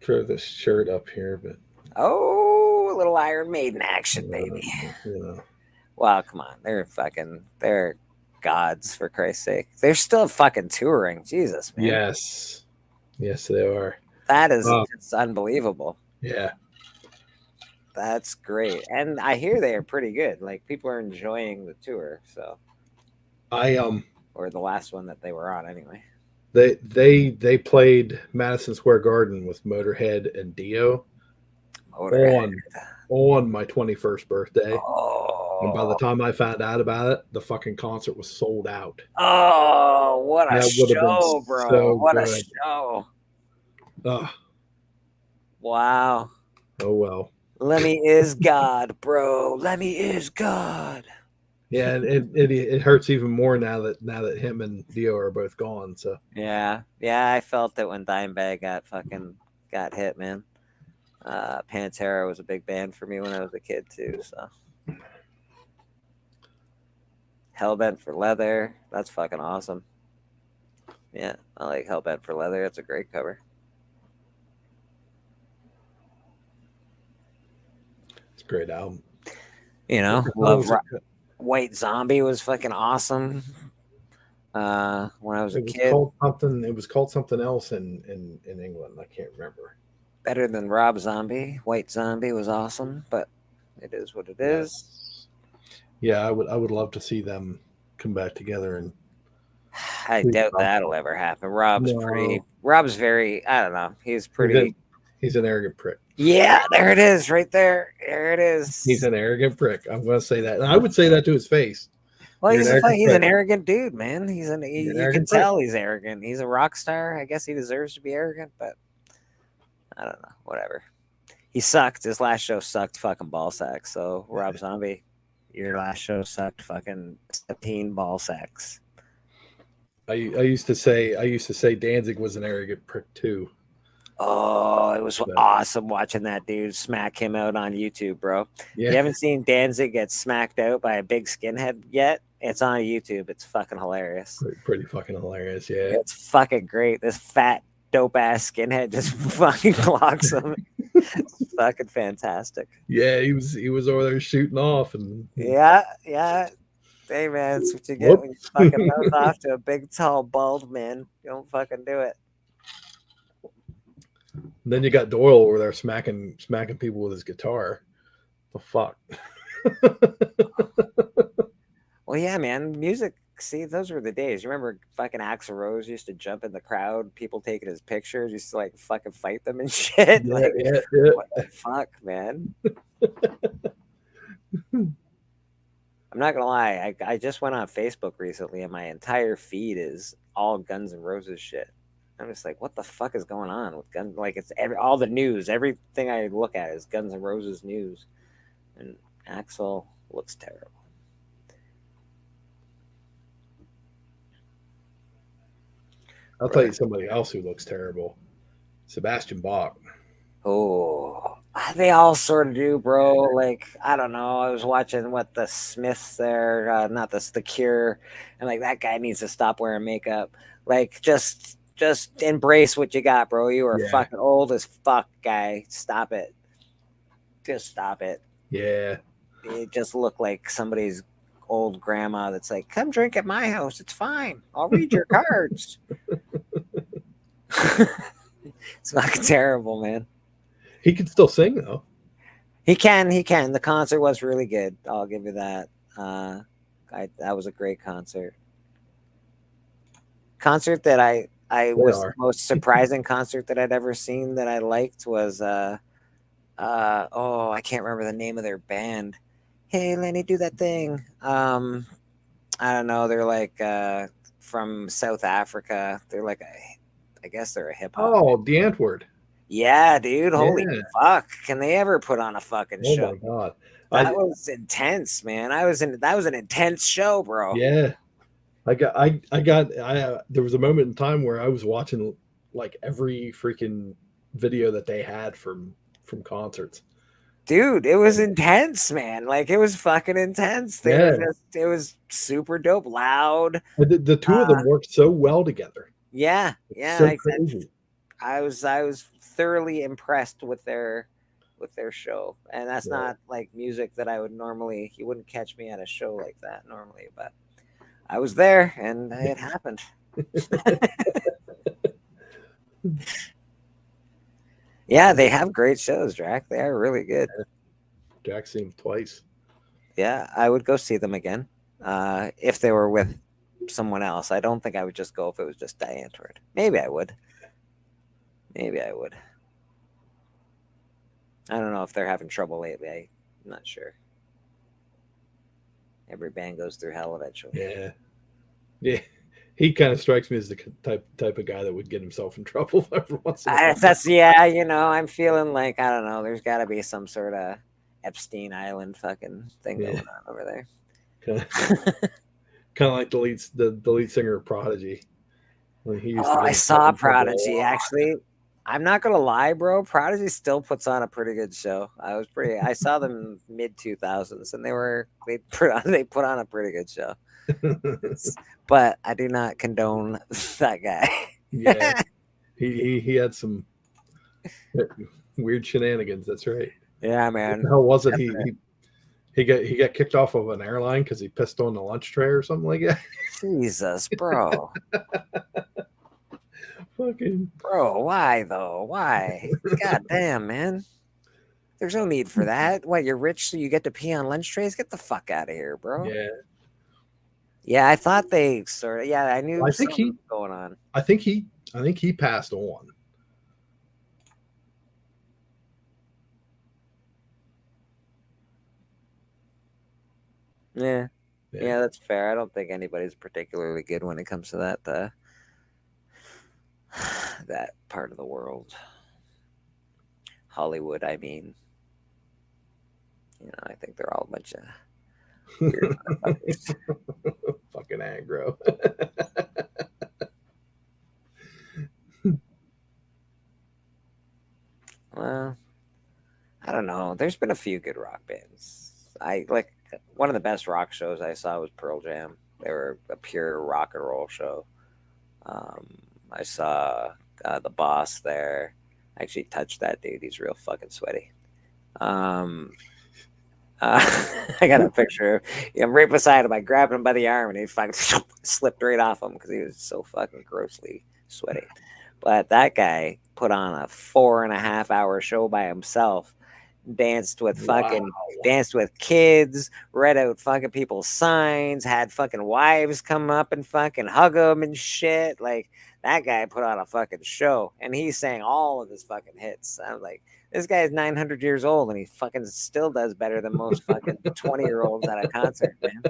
throw this shirt up here, but Oh, a little Iron Maiden action, baby. you know. Wow, come on. They're gods, for Christ's sake. They're still fucking touring. Jesus, man. Yes, they are. That is just unbelievable. Yeah, That's great. And I hear they are pretty good. Like, people are enjoying the tour, so. Or the last one that they were on, anyway. They played Madison Square Garden with Motorhead and Dio on my 21st birthday. Oh. And by the time I found out about it, the fucking concert was sold out. Oh, what a show, bro. So what a show. Wow. Oh, well. Lemmy is God, bro. Lemmy is God. Yeah, and it hurts even more now that him and Dio are both gone. So yeah, I felt it when Dimebag got hit, man. Pantera was a big band for me when I was a kid too. So Hellbent for Leather, that's fucking awesome. Yeah, I like Hellbent for Leather. That's a great cover. It's a great album. You know, love. White Zombie was fucking awesome. When I was a kid, it was called something else in England. I can't remember. Better than Rob Zombie. White Zombie was awesome, but it is what it is. Yeah, I would love to see them come back together, and I doubt that'll ever happen. Rob's very, I don't know. He's pretty. He's an arrogant prick. Yeah, there it is, right there. There it is. He's an arrogant prick. I'm going to say that, and I would say that to his face. Well, he's an arrogant dude, man. You can tell he's arrogant. He's a rock star. I guess he deserves to be arrogant, but I don't know. Whatever. He sucked. His last show sucked fucking ball sacks. So Rob Zombie, your last show sucked fucking 17 ball sacks. I used to say Danzig was an arrogant prick too. Oh, it was awesome watching that dude smack him out on YouTube, bro. Yeah. You haven't seen Danzig get smacked out by a big skinhead yet? It's on YouTube. It's fucking hilarious. Pretty fucking hilarious, yeah. It's fucking great. This fat, dope-ass skinhead just fucking clocks him. It's fucking fantastic. Yeah, he was over there shooting off. And yeah. Hey, man, that's what you get when you fucking mouth off to a big, tall, bald man. You don't fucking do it. Then you got Doyle over there smacking people with his guitar. The fuck. Well, yeah, man. Music. See, those were the days. You remember fucking Axl Rose used to jump in the crowd, people taking his pictures, used to like fucking fight them and shit. Yeah, like, yeah. What the fuck, man? I'm not gonna lie. I just went on Facebook recently, and my entire feed is all Guns N' Roses shit. I'm just like, what the fuck is going on with Guns? Like, it's all the news. Everything I look at is Guns N' Roses news. And Axl looks terrible. I'll tell you somebody else who looks terrible. Sebastian Bach. Oh, they all sort of do, bro. Like, I don't know. I was watching the Smiths there, not the Cure, and like that guy needs to stop wearing makeup. Like, just embrace what you got, bro. You are fucking old as fuck, guy. Stop it. Just stop it. Yeah. You just look like somebody's old grandma that's like, come drink at my house. It's fine. I'll read your cards. It's fucking terrible, man. He can still sing, though. He can. The concert was really good. I'll give you that. That was a great concert. Concert that I was the most surprising concert that I'd ever seen that I liked was I can't remember the name of their band. Hey, Lenny, do that thing. I don't know. They're like from South Africa. They're like I guess they're a hip hop. Oh, the Antwoord. Yeah, dude. Holy fuck! Can they ever put on a fucking show? Oh my god, that was intense, man. That was an intense show, bro. Yeah. There was a moment in time where I was watching like every freaking video that they had from concerts. Dude, it was intense, man. Like it was fucking intense. They were just, it was super dope, loud. The two of them worked so well together. Yeah, it's so crazy. I was thoroughly impressed with their show, and that's not like music that I would normally. You wouldn't catch me at a show like that normally, but I was there, and it happened. Yeah, they have great shows, Drac. They are really good. Jack's seen them twice. Yeah, I would go see them again if they were with someone else. I don't think I would just go if it was just Diane Tord. Maybe I would. Maybe I would. I don't know if they're having trouble lately. I'm not sure. Every band goes through hell eventually. Yeah. Yeah. He kind of strikes me as the type of guy that would get himself in trouble every once in a while. That's, yeah, you know, I'm feeling like, I don't know, there's got to be some sort of Epstein Island fucking thing going on over there. Kind of like the lead singer of Prodigy. When he used to I saw Prodigy, actually. I'm not gonna lie, bro. Prodigy still puts on a pretty good show. I saw them mid 2000s, and they put on a pretty good show. But I do not condone that guy. Yeah, he had some weird shenanigans. That's right. Yeah, man. How was it? He got kicked off of an airline because he pissed on the lunch tray or something like that. Jesus, bro. Fucking bro, why though? Why? God damn, man. There's no need for that. What, you're rich so you get to pee on lunch trays? Get the fuck out of here, bro. Yeah. Yeah, I thought they sort of. Yeah, I knew. I think something was going on. I think he passed on. Yeah, that's fair. I don't think anybody's particularly good when it comes to that. That part of the world, Hollywood. I mean, you know, I think they're all a bunch of weird motherfuckers. Fucking aggro. Well, I don't know. There's been a few good rock bands. I like one of the best rock shows I saw was Pearl Jam. They were a pure rock and roll show. I saw the boss there. I actually touched that dude. He's real fucking sweaty. I got a picture of him right beside him. I grabbed him by the arm and he fucking slipped right off him because he was so fucking grossly sweaty. But that guy put on a 4.5 hour show by himself. Danced with kids, read out fucking people's signs, had fucking wives come up and fucking hug them and shit. Like, that guy put on a fucking show, and he sang all of his fucking hits. I was like, this guy is 900 years old, and he fucking still does better than most fucking 20-year-olds at a concert, man.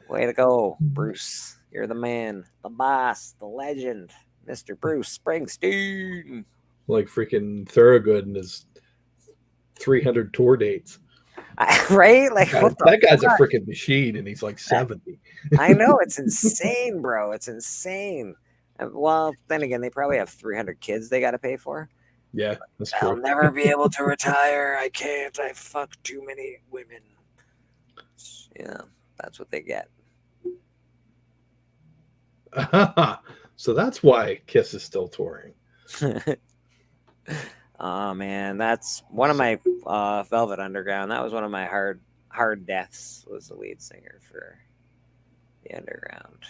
Way to go, Bruce. You're the man, the boss, the legend, Mr. Bruce Springsteen. Like freaking Thorogood and his 300 tour dates. Right? Like, that guy's a freaking machine, and he's like 70. I know, it's insane, bro. It's insane. Well, then again, they probably have 300 kids they got to pay for. Yeah, that's true. I'll never be able to retire. I can't. I fuck too many women. Yeah, that's what they get. So that's why Kiss is still touring. Oh man, that's one of my Velvet Underground. That was one of my hard deaths. Was the lead singer for the Underground,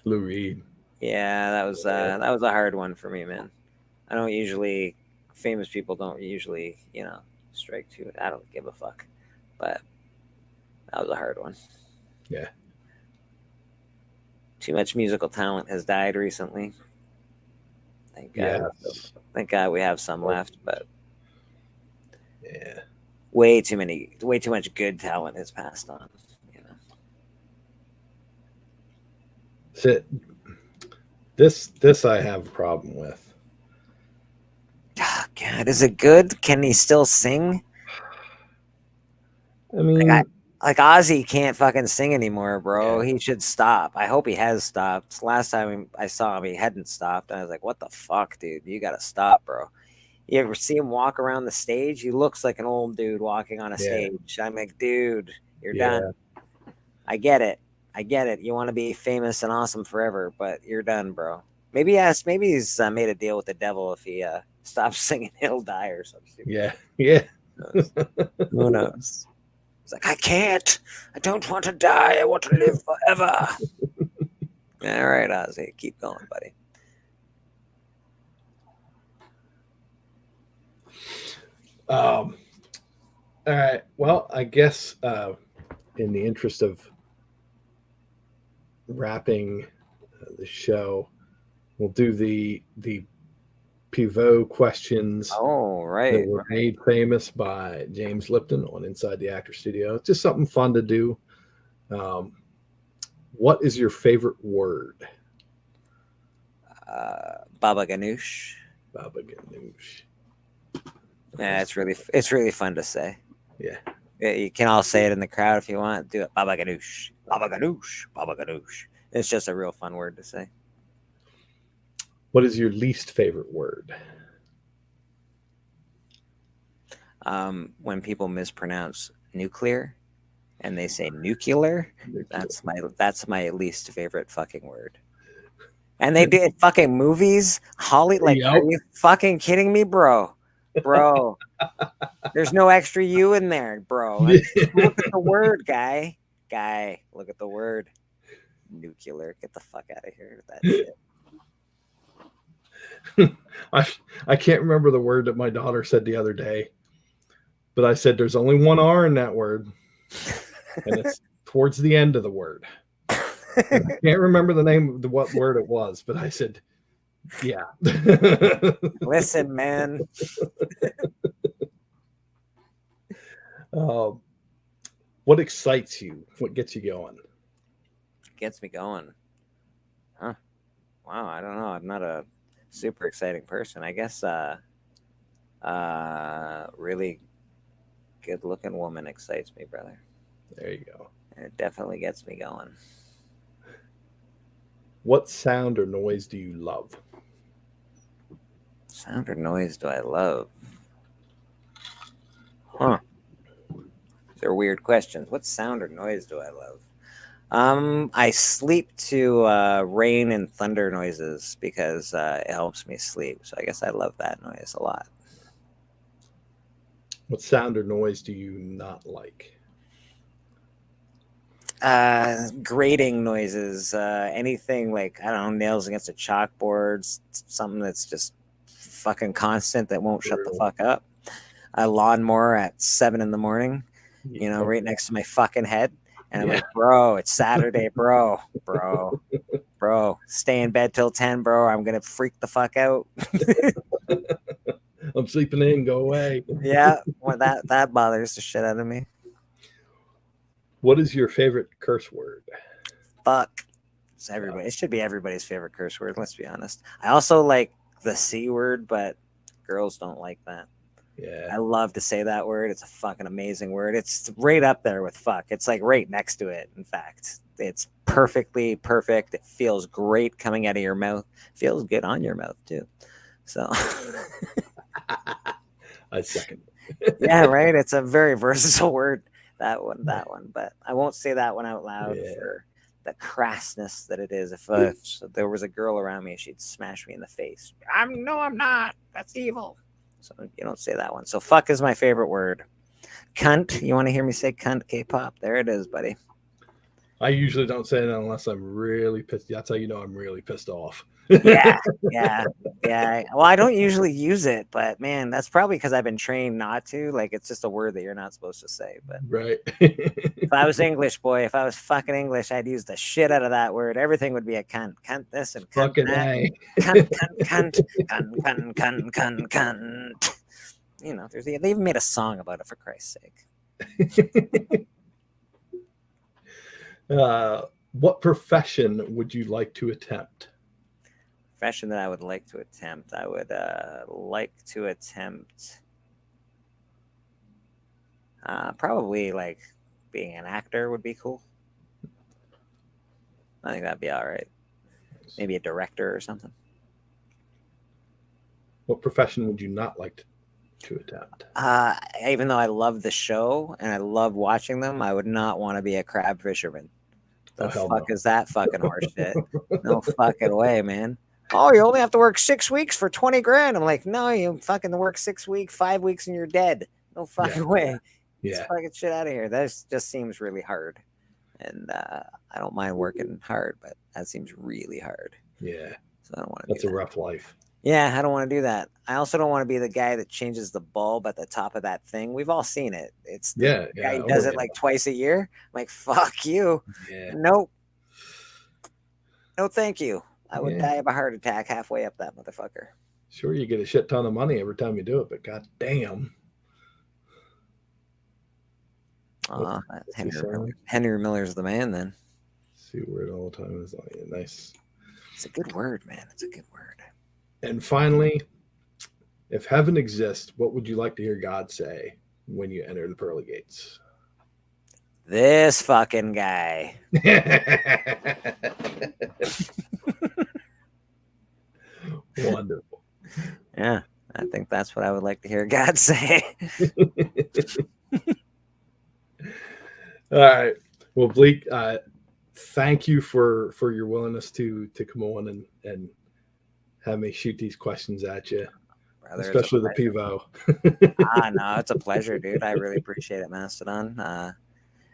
Lou Reed. Yeah, that was a hard one for me, man. I don't usually, famous people don't usually, strike to it. I don't give a fuck, but that was a hard one. Yeah. Too much musical talent has died recently. Thank God. Yes. Thank God we have some left, but yeah, way too much good talent has passed on. This I have a problem with. Oh, God, is it good? Can he still sing? I mean, like Ozzy can't fucking sing anymore, bro. Yeah. He should stop. I hope he has stopped. Last time I saw him, he hadn't stopped. And I was like, what the fuck, dude? You got to stop, bro. You ever see him walk around the stage? He looks like an old dude walking on a stage. I'm like, dude, you're done. I get it. You want to be famous and awesome forever, but you're done, bro. Maybe he's made a deal with the devil. If he stops singing, he'll die or something. Yeah. Who knows? It's like, I can't. I don't want to die. I want to live forever. All right, Ozzy, keep going, buddy. All right. Well, I guess in the interest of wrapping the show, we'll do the pivot questions. Oh, right. That were made famous by James Lipton on Inside the Actor Studio. It's just something fun to do. What is your favorite word? Baba Ganoush. Baba Ganoush. Yeah, it's really fun to say. Yeah. You can all say it in the crowd if you want. Do it. Baba Ganoush. Baba Ganoush. Baba Ganoush. It's just a real fun word to say. What is your least favorite word? When people mispronounce nuclear and they say nuclear, that's my least favorite fucking word. And they did fucking movies, are you fucking kidding me, bro? There's no extra U in there, bro. Look at the word, guy. Look at the word. Nuclear. Get the fuck out of here with that shit. I can't remember the word that my daughter said the other day, but I said there's only one R in that word, and it's towards the end of the word. I can't remember the name of what word it was, but I said, yeah. Listen, man. What excites you? What gets you going? Gets me going. Huh. Wow, I don't know. I'm not a super exciting person. I guess really good looking woman excites me, brother. There you go. It definitely gets me going. What sound or noise do you love? Sound or noise do I love? Huh. They're weird questions. What sound or noise do I love? I sleep to rain and thunder noises because it helps me sleep. So I guess I love that noise a lot. What sound or noise do you not like? Grating noises. Anything like, I don't know, nails against a chalkboard, something that's just fucking constant that won't shut the fuck up. A lawnmower at 7 a.m, right next to my fucking head. And I'm like, bro, it's Saturday, bro, stay in bed till 10, bro. I'm going to freak the fuck out. I'm sleeping in, go away. Yeah, well, that bothers the shit out of me. What is your favorite curse word? Fuck. It's everybody. It should be everybody's favorite curse word, let's be honest. I also like the C word, but girls don't like that. Yeah. I love to say that word. It's a fucking amazing word. It's right up there with fuck. It's like right next to it, in fact. It's perfectly perfect. It feels great coming out of your mouth. Feels good on your mouth, too. So. I second. Yeah, right? It's a very versatile word, that one. But I won't say that one out loud for the crassness that it is. If there was a girl around me, she'd smash me in the face. I'm not. That's evil. So you don't say that one. So fuck is my favorite word. Cunt. You want to hear me say cunt, K-pop? There it is, buddy. I usually don't say it unless I'm really pissed. That's how you know I'm really pissed off. Yeah. Well, I don't usually use it, but man, that's probably because I've been trained not to. Like, it's just a word that you're not supposed to say. But right. If I was English, boy, if I was fucking English, I'd use the shit out of that word. Everything would be a cunt. Cunt this and cunt fucking that. A. Cunt. You know, they even made a song about it, for Christ's sake. What profession would you like to attempt? Profession that I would like to attempt. I would like to attempt probably like being an actor would be cool. I think that'd be all right. Maybe a director or something. What profession would you not like to attempt? Even though I love the show and I love watching them, I would not want to be a crab fisherman. The hell fuck no. is that fucking horse shit? No fucking way, man. Oh, you only have to work 6 weeks for 20 grand. I'm like, no, you fucking work 6 weeks, 5 weeks, and you're dead. No fucking way. Yeah. Get fucking shit out of here. That just seems really hard. And I don't mind working hard, but that seems really hard. Yeah. So I don't want to. That's a rough life. Yeah, I don't want to do that. I also don't want to be the guy that changes the bulb at the top of that thing. We've all seen it. It's the guy who does it like twice a year. I'm like, fuck you. Yeah. Nope. No, thank you. I would die of a heart attack halfway up that motherfucker. Sure, you get a shit ton of money every time you do it, but god damn. Henry Miller's the man then. See word all the time is like nice. It's a good word, man. It's a good word. And finally, if heaven exists, what would you like to hear God say when you enter the pearly gates? This fucking guy. Wonderful. Yeah, I think that's what I would like to hear God say. All right. Well, Bleak, thank you for your willingness to come on and have me shoot these questions at you. Brother, especially the Pivo. No, it's a pleasure, dude. I really appreciate it, Mastodon.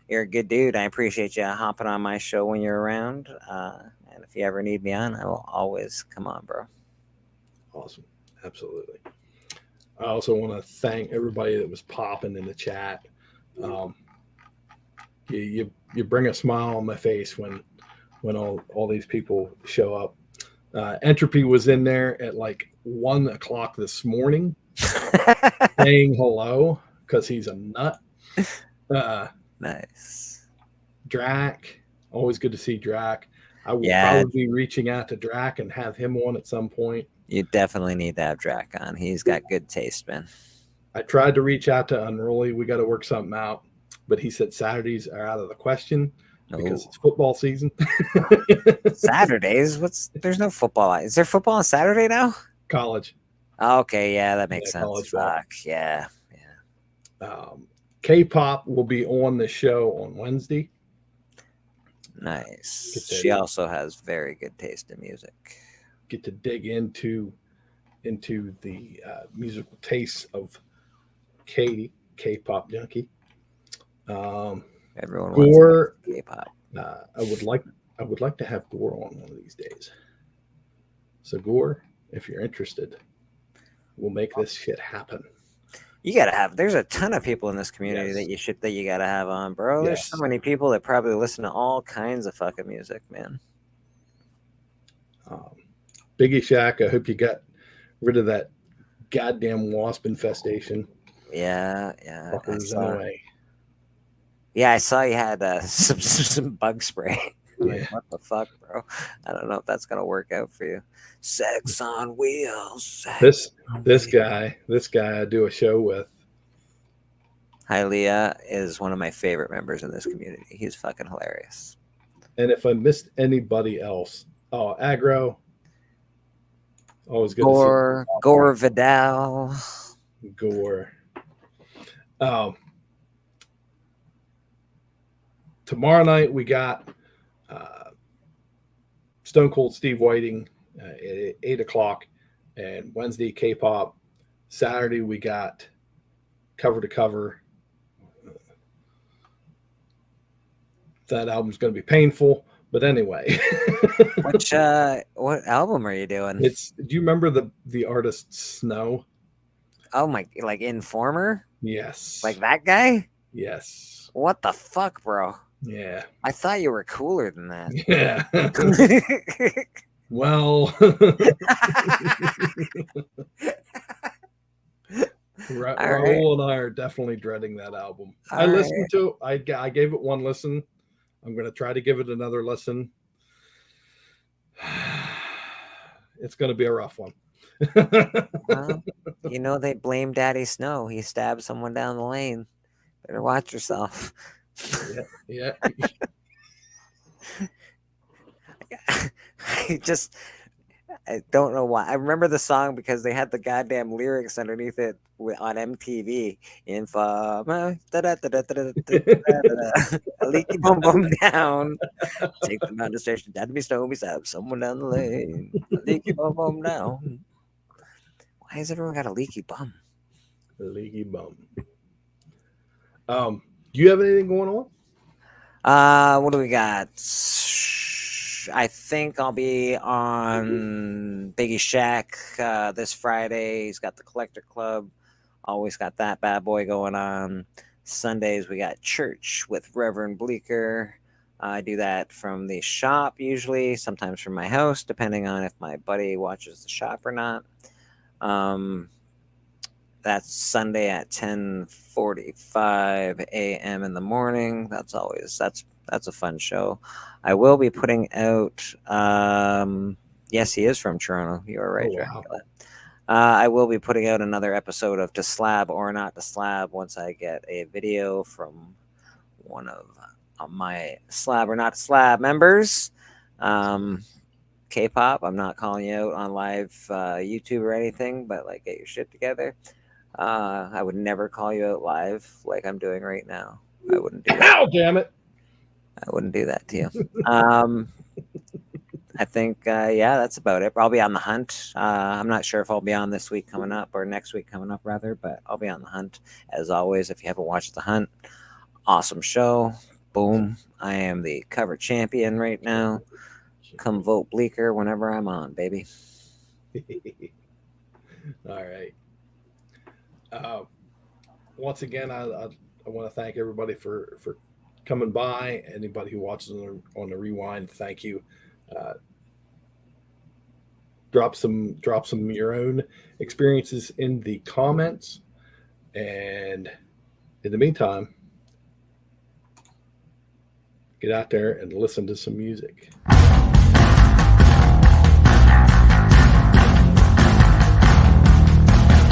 You're a good dude. I appreciate you hopping on my show when you're around. And if you ever need me on, I will always come on, bro. Awesome. Absolutely. I also want to thank everybody that was popping in the chat. You bring a smile on my face when all these people show up. Entropy was in there at like 1 o'clock this morning saying hello because he's a nut. Nice. Drac, always good to see Drac. I will probably be reaching out to Drac and have him on at some point. You definitely need to have Drac on. He's got good taste, man. I tried to reach out to Unruly. We got to work something out, but he said Saturdays are out of the question because it's football season. Saturdays? There's no football. Is there football on Saturday now? College. Okay, yeah, that makes sense. Fuck, yeah. K-pop will be on the show on Wednesday. Nice. She also has very good taste in music. Get to dig into the musical tastes of Katie, K-pop junkie. Everyone Gore, wants K-pop. I would like to have Gore on one of these days. So Gore, if you're interested, we'll make this shit happen. You gotta have. There's a ton of people in this community that you gotta have on, bro. Yes. There's so many people that probably listen to all kinds of fucking music, man. Biggie Shack, I hope you got rid of that goddamn wasp infestation. Yeah. Yeah, I saw you had some bug spray. Like, what the fuck, bro? I don't know if that's gonna work out for you. Sex on wheels. This guy I do a show with. Hialeah is one of my favorite members in this community. He's fucking hilarious. And if I missed anybody else, Aggro. Always good to see Gore Vidal. Gore. Tomorrow night we got Stone Cold Steve Whiting at 8 o'clock, and Wednesday K-pop. Saturday we got Cover to Cover. That album's going to be painful, but anyway. What album are you doing? Do you remember the artist Snow? Oh my, like Informer? Yes. Like that guy? Yes. What the fuck, bro? Yeah. I thought you were cooler than that. Yeah. Well, Raul and I are definitely dreading that album. I listened to it. I gave it one listen. I'm going to try to give it another listen. It's going to be a rough one. Well, they blame Daddy Snow. He stabbed someone down the lane. Better watch yourself. Yeah. I don't know why. I remember the song because they had the goddamn lyrics underneath it on MTV. Informer, a leaky bum bum down. Take them down the station. That'd be snow beside someone down the lane. A leaky bum bum down. Why has everyone got a leaky bum? Leaky bum. Do you have anything going on? What do we got? I think I'll be on Biggie Shack this Friday. He's got the Collector Club. Always got that bad boy going on. Sundays we got church with Reverend Bleeker. I do that from the shop usually, sometimes from my house, depending on if my buddy watches the shop or not. That's Sunday at 10:45 a.m. in the morning. That's a fun show. I will be putting out. Yes, he is from Toronto. You are right, Dracula. I will be putting out another episode of To Slab or Not to Slab once I get a video from one of my Slab or Not to Slab members. K-pop. I'm not calling you out on live YouTube or anything, but like, get your shit together. I would never call you out live like I'm doing right now. I wouldn't do that. Ow, damn it! I wouldn't do that to you. I think, yeah, that's about it. I'll be on the hunt. I'm not sure if I'll be on this week coming up or next week coming up, rather, but I'll be on the hunt. As always, if you haven't watched The Hunt, awesome show. Boom. I am the cover champion right now. Come vote Bleeker whenever I'm on, baby. All right. Once again, I want to thank everybody for coming by. Anybody who watches on the rewind, thank you. Drop some of your own experiences in the comments, and in the meantime, get out there and listen to some music.